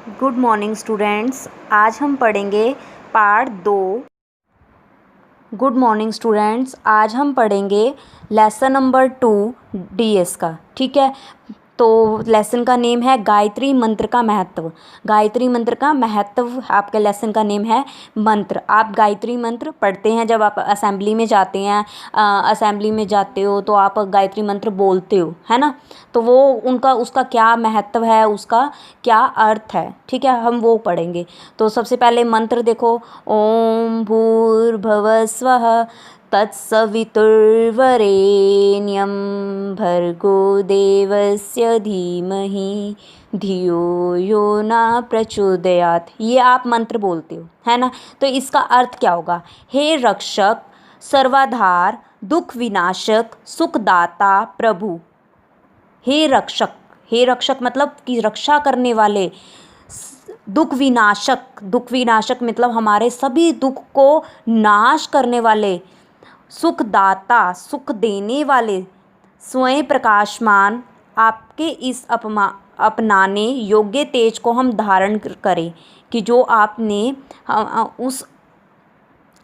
Good morning students. आज हम पढ़ेंगे पार्ट 2। गुड मॉर्निंग स्टूडेंट्स, आज हम पढ़ेंगे लेसन नंबर 2 डीएस का। ठीक है, तो लेसन का नेम है गायत्री मंत्र का महत्व। गायत्री मंत्र का महत्व, आपके लेसन का नेम है मंत्र। आप गायत्री मंत्र पढ़ते हैं जब आप असेंबली में जाते हैं, असेंबली में जाते हो तो आप गायत्री मंत्र बोलते हो, है ना। तो वो उसका क्या महत्व है, उसका क्या अर्थ है, ठीक है, हम वो पढ़ेंगे। तो सबसे पहले मंत्र देखो, ओम भूर्भुवः स्वः तत्सवितुर्वरेण्यं भर्गो देवस्य धीमहि धियो यो न प्रचोदयात्। ये आप मंत्र बोलते हो, है ना। तो इसका अर्थ क्या होगा? हे रक्षक, सर्वाधार, दुख विनाशक, सुखदाता प्रभु। हे रक्षक, हे रक्षक मतलब कि रक्षा करने वाले। दुख विनाशक, दुख विनाशक मतलब हमारे सभी दुख को नाश करने वाले। सुखदाता, सुख देने वाले। स्वयं प्रकाशमान, आपके इस अपनाने योग्य तेज को हम धारण करें, कि जो आपने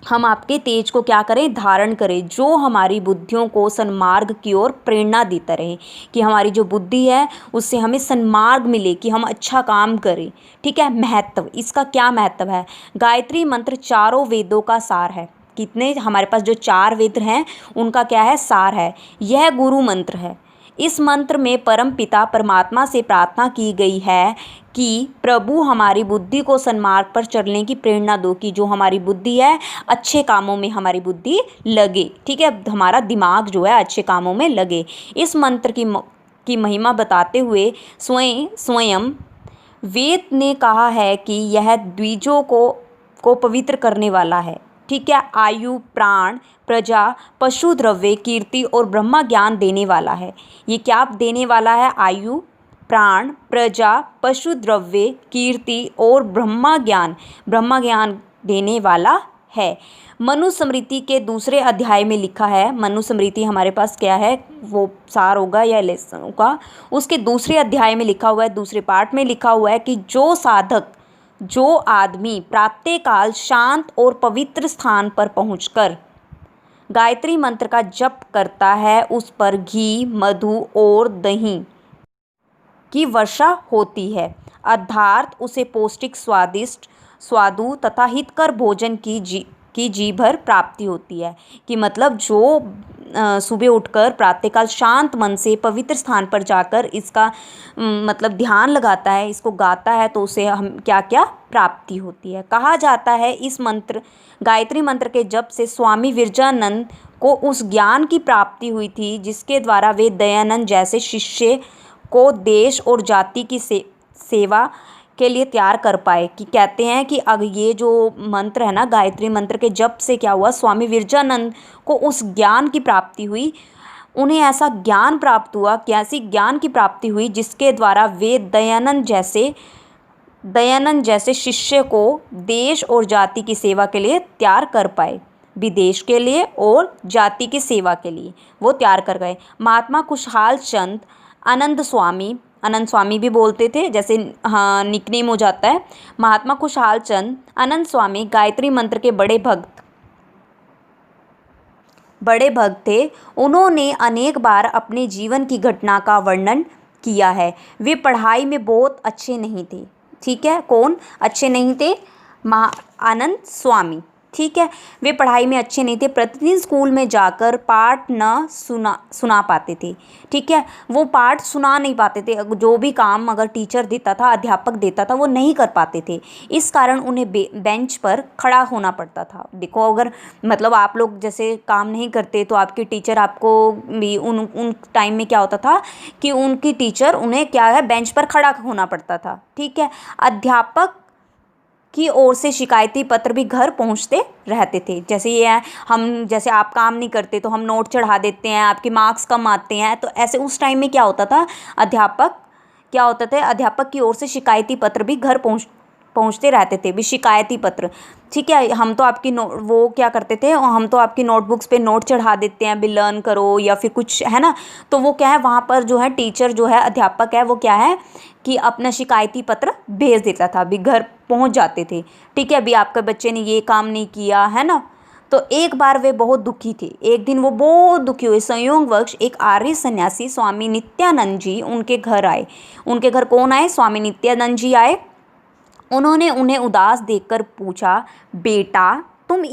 हम आपके तेज को क्या करें? धारण करें, जो हमारी बुद्धियों को सन्मार्ग की ओर प्रेरणा देता रहे, कि हमारी जो बुद्धि है उससे हमें सन्मार्ग मिले, कि हम अच्छा काम करें। ठीक है। महत्व, इसका क्या महत्व है? गायत्री मंत्र चारों वेदों का सार है। कितने हमारे पास जो 4 वेद हैं उनका क्या है? सार है। यह गुरु मंत्र है। इस मंत्र में परम पिता परमात्मा से प्रार्थना की गई है कि प्रभु हमारी बुद्धि को सन्मार्ग पर चलने की प्रेरणा दो, कि जो हमारी बुद्धि है अच्छे कामों में हमारी बुद्धि लगे। ठीक है, हमारा दिमाग जो है अच्छे कामों में लगे। इस मंत्र की महिमा बताते हुए स्वयं वेद ने कहा है कि यह द्विजों को पवित्र करने वाला है। ठीक है। आयु, प्राण, प्रजा, पशु, द्रव्य, कीर्ति और ब्रह्मा ज्ञान देने वाला है। ये क्या देने वाला है? आयु, प्राण, प्रजा, पशु, द्रव्य, कीर्ति और ब्रह्मा ज्ञान देने वाला है। मनुस्मृति के दूसरे अध्याय में लिखा है। मनुस्मृति हमारे पास क्या है? वो सार होगा या लेसन होगा। उसके दूसरे अध्याय में लिखा हुआ है, दूसरे पार्ट में लिखा हुआ है कि जो साधक, जो आदमी प्रातःकाल शांत और पवित्र स्थान पर पहुंचकर गायत्री मंत्र का जप करता है, उस पर घी, मधु और दही की वर्षा होती है, अर्थात उसे पौष्टिक, स्वादिष्ट, स्वादु तथा हितकर भोजन की जी भर प्राप्ति होती है। कि मतलब जो सुबह उठकर प्रातःकाल शांत मन से पवित्र स्थान पर जाकर इसका मतलब ध्यान लगाता है, इसको गाता है, तो उसे हम क्या क्या प्राप्ति होती है। कहा जाता है इस मंत्र, गायत्री मंत्र के जप से स्वामी विरजानंद को उस ज्ञान की प्राप्ति हुई थी जिसके द्वारा वे दयानंद जैसे शिष्य को देश और जाति की सेवा के लिए तैयार कर पाए। कि कहते हैं कि अब ये जो मंत्र है ना, गायत्री मंत्र के जप से क्या हुआ? स्वामी विरजानंद को उस ज्ञान की प्राप्ति हुई। उन्हें ऐसा ज्ञान प्राप्त हुआ, कैसी ज्ञान की प्राप्ति हुई? जिसके द्वारा वे दयानंद जैसे शिष्य को देश और जाति की सेवा के लिए तैयार कर पाए। विदेश के लिए और जाति की सेवा के लिए वो तैयार कर गए। महात्मा खुशहाल चंद आनंद स्वामी भी बोलते थे, जैसे हाँ निकनेम हो जाता है। महात्मा खुशहाल चंद आनंद स्वामी गायत्री मंत्र के बड़े भक्त थे। उन्होंने अनेक बार अपने जीवन की घटना का वर्णन किया है। वे पढ़ाई में बहुत अच्छे नहीं थे। ठीक है, कौन अच्छे नहीं थे? आनंद स्वामी। ठीक है, वे पढ़ाई में अच्छे नहीं थे, प्रतिदिन स्कूल में जाकर पाठ न सुना पाते थे। ठीक है, वो पाठ सुना नहीं पाते थे। जो भी काम अगर टीचर देता था, अध्यापक देता था, वो नहीं कर पाते थे। इस कारण उन्हें बेंच पर खड़ा होना पड़ता था। देखो, अगर मतलब आप लोग जैसे काम नहीं करते तो आपके टीचर आपको भी उन टाइम में क्या होता था कि उनकी टीचर उन्हें क्या है, बेंच पर खड़ा होना पड़ता था। ठीक है, अध्यापक की ओर से शिकायती पत्र भी घर पहुंचते रहते थे। जैसे ये है, जैसे आप काम नहीं करते तो हम नोट चढ़ा देते हैं, आपके मार्क्स कम आते हैं, तो ऐसे उस टाइम में क्या होता था, अध्यापक की ओर से शिकायती पत्र भी घर पहुंचते रहते थे भी, शिकायती पत्र। ठीक है, हम तो आपकी वो क्या करते थे, हम तो आपकी नोटबुक्स पे नोट चढ़ा देते हैं भी लर्न करो या फिर कुछ, है ना। तो वो क्या है, वहाँ पर जो है टीचर जो है, अध्यापक है, वो क्या है कि अपना शिकायती पत्र भेज देता था, भी घर पहुँच जाते थे। ठीक है, अभी आपके बच्चे ने ये काम नहीं किया, है ना। तो एक बार वे बहुत दुखी थे। एक दिन वो बहुत दुखी हुए। संयोगवश एक आर्य सन्यासी स्वामी नित्यानंद जी उनके घर आए। उनके घर कौन आए? स्वामी नित्यानंद जी आए। उन्होंने उन्हें उदास देखकर पूछा, बेटा तुम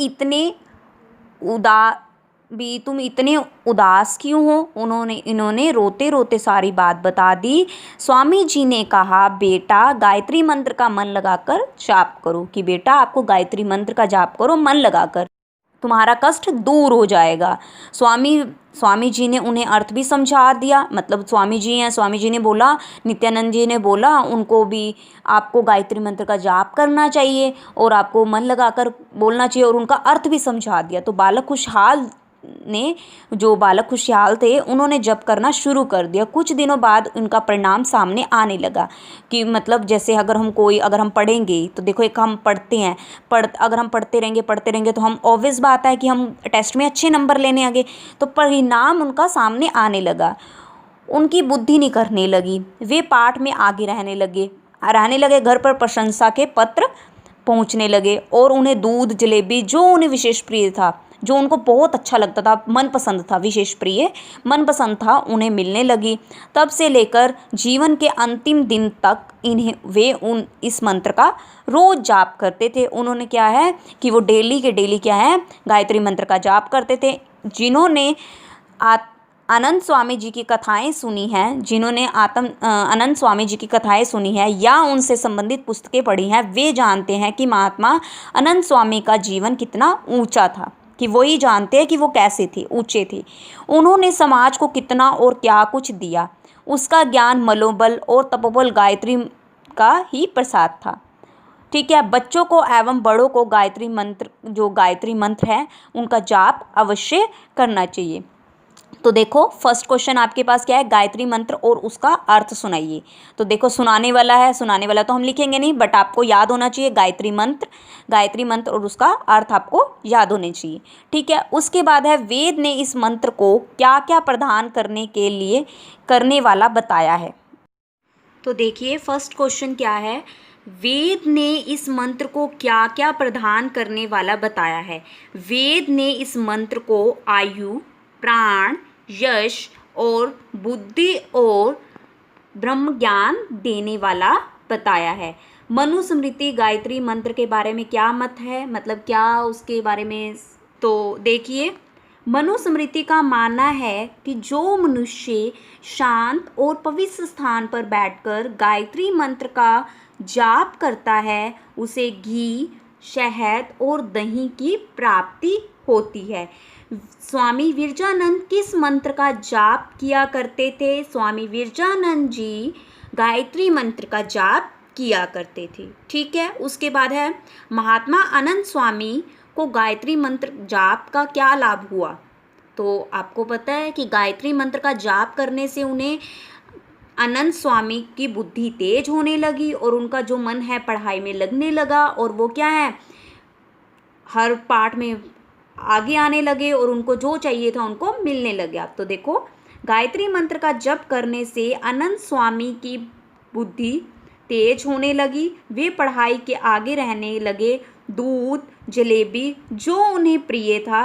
इतने उदास क्यों हो? इन्होंने रोते रोते सारी बात बता दी। स्वामी जी ने कहा, बेटा गायत्री मंत्र का मन लगाकर जाप करो, कि बेटा आपको गायत्री मंत्र का जाप करो मन लगाकर, तुम्हारा कष्ट दूर हो जाएगा। स्वामी जी ने उन्हें अर्थ भी समझा दिया। मतलब स्वामी जी हैं, स्वामी जी ने बोला, नित्यानंद जी ने बोला उनको भी, आपको गायत्री मंत्र का जाप करना चाहिए और आपको मन लगाकर बोलना चाहिए, और उनका अर्थ भी समझा दिया। तो जो बालक खुशहाल थे, उन्होंने जप करना शुरू कर दिया। कुछ दिनों बाद उनका परिणाम सामने आने लगा कि मतलब जैसे अगर हम पढ़ेंगे तो देखो, एक हम पढ़ते हैं, अगर हम पढ़ते रहेंगे तो हम ऑब्वियस बात है कि हम टेस्ट में अच्छे नंबर लेने आगे। तो परिणाम उनका सामने आने लगा। उनकी बुद्धि निखरने लगी, वे पाठ में आगे रहने लगे। घर पर प्रशंसा के पत्र पहुंचने लगे और उन्हें दूध, जलेबी, जो उन्हें विशेष प्रिय था, जो उनको बहुत अच्छा लगता था, मनपसंद था, विशेष प्रिय मनपसंद था, उन्हें मिलने लगी। तब से लेकर जीवन के अंतिम दिन तक इस मंत्र का रोज जाप करते थे। उन्होंने क्या है कि वो डेली के डेली क्या है, गायत्री मंत्र का जाप करते थे। जिन्होंने अनंत स्वामी जी की कथाएं सुनी हैं, अनंत स्वामी जी की कथाएं सुनी हैं या उनसे संबंधित पुस्तकें पढ़ी हैं, वे जानते हैं कि महात्मा अनंत स्वामी का जीवन कितना ऊंचा था, कि वही जानते हैं कि वो कैसे थे, ऊंचे थे। उन्होंने समाज को कितना और क्या कुछ दिया। उसका ज्ञान, मनोबल और तपोबल गायत्री का ही प्रसाद था। ठीक है, बच्चों को एवं बड़ों को गायत्री मंत्र है उनका जाप अवश्य करना चाहिए। तो देखो, फर्स्ट क्वेश्चन आपके पास क्या है, गायत्री मंत्र और उसका अर्थ सुनाइए। तो देखो, सुनाने वाला तो हम लिखेंगे नहीं, बट आपको याद होना चाहिए गायत्री मंत्र और उसका अर्थ आपको याद होने चाहिए। ठीक है, उसके बाद है, वेद ने इस मंत्र को क्या क्या प्रदान करने वाला बताया है। तो देखिए, फर्स्ट क्वेश्चन क्या है, वेद ने इस मंत्र को क्या क्या प्रदान करने वाला बताया है। वेद ने इस मंत्र को आयु, प्राण, यश और बुद्धि और ब्रह्म ज्ञान देने वाला बताया है। मनुस्मृति गायत्री मंत्र के बारे में क्या मत है, मतलब क्या उसके बारे में, तो देखिए, मनुस्मृति का मानना है कि जो मनुष्य शांत और पवित्र स्थान पर बैठकर गायत्री मंत्र का जाप करता है, उसे घी, शहद और दही की प्राप्ति होती है। स्वामी विरजानंद किस मंत्र का जाप किया करते थे? स्वामी विरजानंद जी गायत्री मंत्र का जाप किया करते थे। ठीक है, उसके बाद है, महात्मा अनंत स्वामी को गायत्री मंत्र जाप का क्या लाभ हुआ। तो आपको पता है कि गायत्री मंत्र का जाप करने से उन्हें अनंत स्वामी की बुद्धि तेज होने लगी और उनका जो मन है पढ़ाई में लगने लगा, और वो क्या है, हर पाठ में आगे आने लगे और उनको जो चाहिए था उनको मिलने लगा। तो देखो, गायत्री मंत्र का जप करने से अनंत स्वामी की बुद्धि तेज होने लगी, वे पढ़ाई के आगे रहने लगे। दूध, जलेबी, जो उन्हें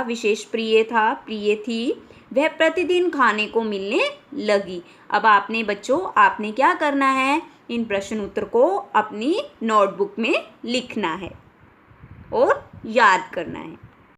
विशेष प्रिय थी, वह प्रतिदिन खाने को मिलने लगी। अब आपने क्या करना है, इन प्रश्न उत्तर को अपनी नोटबुक में लिखना है और याद करना है।